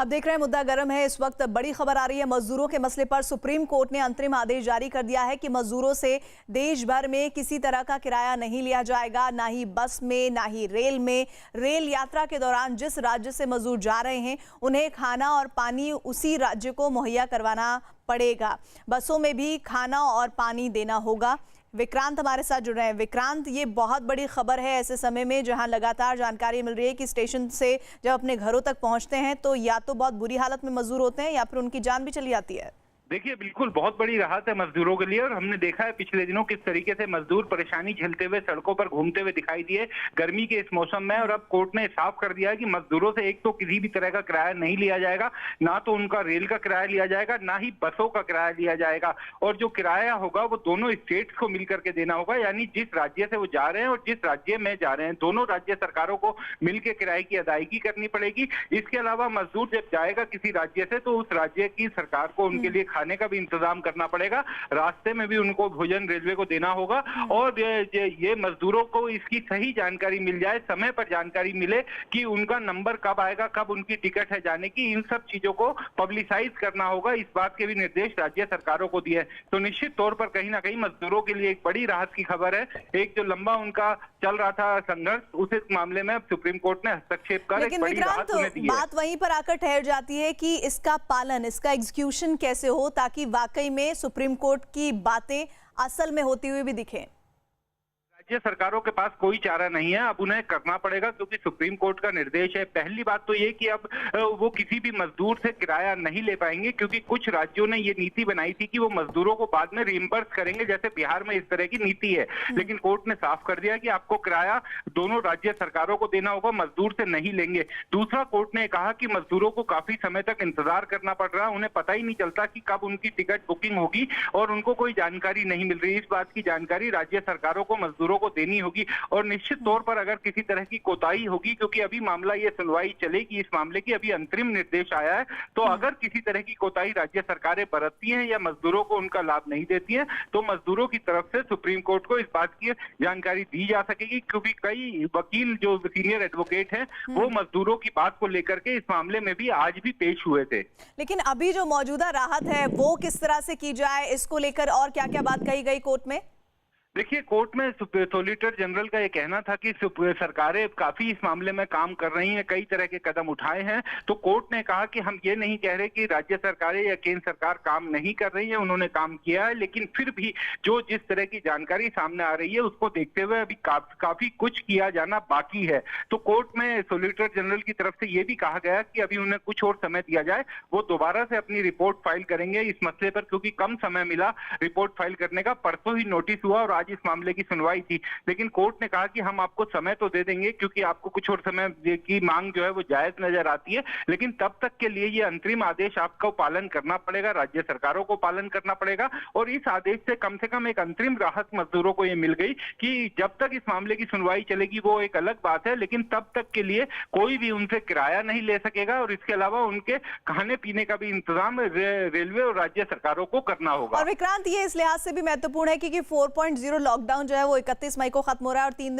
अब देख रहे हैं मुद्दा गर्म है। इस वक्त बड़ी खबर आ रही है मजदूरों के मसले पर। सुप्रीम कोर्ट ने अंतरिम आदेश जारी कर दिया है कि मजदूरों से देश भर में किसी तरह का किराया नहीं लिया जाएगा, ना ही बस में, ना ही रेल में। रेल यात्रा के दौरान जिस राज्य से मजदूर जा रहे हैं उन्हें खाना और पानी उसी राज्य को मुहैया करवाना पड़ेगा। बसों में भी खाना और पानी देना होगा। विक्रांत हमारे साथ जुड़ रहे हैं। विक्रांत, ये बहुत बड़ी खबर है ऐसे समय में जहां लगातार जानकारी मिल रही है कि स्टेशन से जब अपने घरों तक पहुंचते हैं तो या तो बहुत बुरी हालत में मजदूर होते हैं या फिर उनकी जान भी चली जाती है। देखिए, बिल्कुल बहुत बड़ी राहत है मजदूरों के लिए। और हमने देखा है पिछले दिनों किस तरीके से मजदूर परेशानी झेलते हुए सड़कों पर घूमते हुए दिखाई दिए गर्मी के इस मौसम में। और अब कोर्ट ने साफ कर दिया है कि मजदूरों से एक तो किसी भी तरह का किराया नहीं लिया जाएगा, ना तो उनका रेल का किराया लिया जाएगा, ना ही बसों का किराया लिया जाएगा। और जो किराया होगा वो दोनों स्टेट्स को मिलकर के देना होगा, यानी जिस राज्य से वो जा रहे हैं और जिस राज्य में जा रहे हैं दोनों राज्य सरकारों को मिलकर किराए की अदायगी करनी पड़ेगी। इसके अलावा मजदूर जब जाएगा किसी राज्य से तो उस राज्य की सरकार को उनके लिए खाने का भी इंतजाम करना पड़ेगा, रास्ते में भी उनको भोजन रेलवे को देना होगा। और ये मजदूरों को इसकी सही जानकारी मिल जाए, समय पर जानकारी मिले कि उनका नंबर कब आएगा, कब उनकी टिकट है जाने की, इन सब चीजों को पब्लिसाइज करना होगा। इस बात के भी निर्देश राज्य सरकारों को दिए। तो निश्चित तौर पर कहीं ना कहीं मजदूरों के लिए एक बड़ी राहत की खबर है। एक जो लंबा उनका चल रहा था संघर्ष, उस मामले में सुप्रीम कोर्ट ने हस्तक्षेप कर एक बड़ी राहत उन्हें दी है। बात वहीं पर आकर ठहर जाती है कि इसका पालन, इसका एग्जीक्यूशन कैसे हो ताकि वाकई में सुप्रीम कोर्ट की बातें असल में होती हुई भी दिखें। राज्य सरकारों के पास कोई चारा नहीं है, अब उन्हें करना पड़ेगा क्योंकि सुप्रीम कोर्ट का निर्देश है। पहली बात तो ये कि अब वो किसी भी मजदूर से किराया नहीं ले पाएंगे, क्योंकि कुछ राज्यों ने ये नीति बनाई थी कि वो मजदूरों को बाद में रिइंबर्स करेंगे, जैसे बिहार में इस तरह की नीति है। लेकिन कोर्ट ने साफ कर दिया कि आपको किराया दोनों राज्य सरकारों को देना होगा, मजदूर से नहीं लेंगे। दूसरा, कोर्ट ने कहा कि मजदूरों को काफी समय तक इंतजार करना पड़ रहा है, उन्हें पता ही नहीं चलता कि कब उनकी टिकट बुकिंग होगी और उनको कोई जानकारी नहीं मिल रही। इस बात की जानकारी राज्य सरकारों को मजदूरों को देनी होगी। और निश्चित तौर पर अगर किसी तरह की कोताही होगी, क्योंकि अभी मामला ये सुनवाई चलेगी इस मामले की, अभी अंतरिम निर्देश आया है, तो अगर किसी तरह की कोताही राज्य सरकारें बरतती हैं या मजदूरों को उनका लाभ नहीं देती हैं तो मजदूरों की तरफ से सुप्रीम कोर्ट को इस बात की जानकारी दी जा सकेगी। क्योंकि कई वकील जो सीनियर एडवोकेट हैं वो मजदूरों की बात को लेकर के इस मामले में भी आज भी पेश हुए थे। लेकिन अभी जो मौजूदा राहत है वो किस तरह से की जाए, इसको लेकर और क्या क्या बात कही गई कोर्ट में? देखिए, कोर्ट में सॉलिसिटर जनरल का ये कहना था कि सरकारें काफी इस मामले में काम कर रही हैं, कई तरह के कदम उठाए हैं। तो कोर्ट ने कहा कि हम ये नहीं कह रहे कि राज्य सरकारें या केंद्र सरकार काम नहीं कर रही है, उन्होंने काम किया है, लेकिन फिर भी जो जिस तरह की जानकारी सामने आ रही है उसको देखते हुए अभी काफी कुछ किया जाना बाकी है। तो कोर्ट में सॉलिसिटर जनरल की तरफ से ये भी कहा गया कि अभी उन्हें कुछ और समय दिया जाए, वो दोबारा से अपनी रिपोर्ट फाइल करेंगे इस मसले पर, क्योंकि कम समय मिला रिपोर्ट फाइल करने का। परसों ही नोटिस हुआ और आज इस मामले की सुनवाई थी, लेकिन कोर्ट ने कहा कि हम आपको समय तो दे देंगे क्योंकि आपको कुछ और समय की मांग जो है वो जायज नजर आती है, लेकिन तब तक के लिए ये अंतरिम आदेश आपको पालन करना पड़ेगा, राज्य सरकारों को पालन करना पड़ेगा। और इस आदेश से कम एक अंतरिम राहत मजदूरों को ये मिल गई कि जब तक इस मामले की सुनवाई चलेगी वो एक अलग बात है, लेकिन तब तक के लिए कोई भी उनसे किराया नहीं ले सकेगा और इसके अलावा उनके खाने पीने का भी इंतजाम रेलवे और राज्य सरकारों को करना होगा। और विक्रांत, ये इस लिहाज से भी महत्वपूर्ण है क्योंकि 4.0 लॉकडाउन जो है वो 31 मई को खत्म हो रहा है और 3 दिन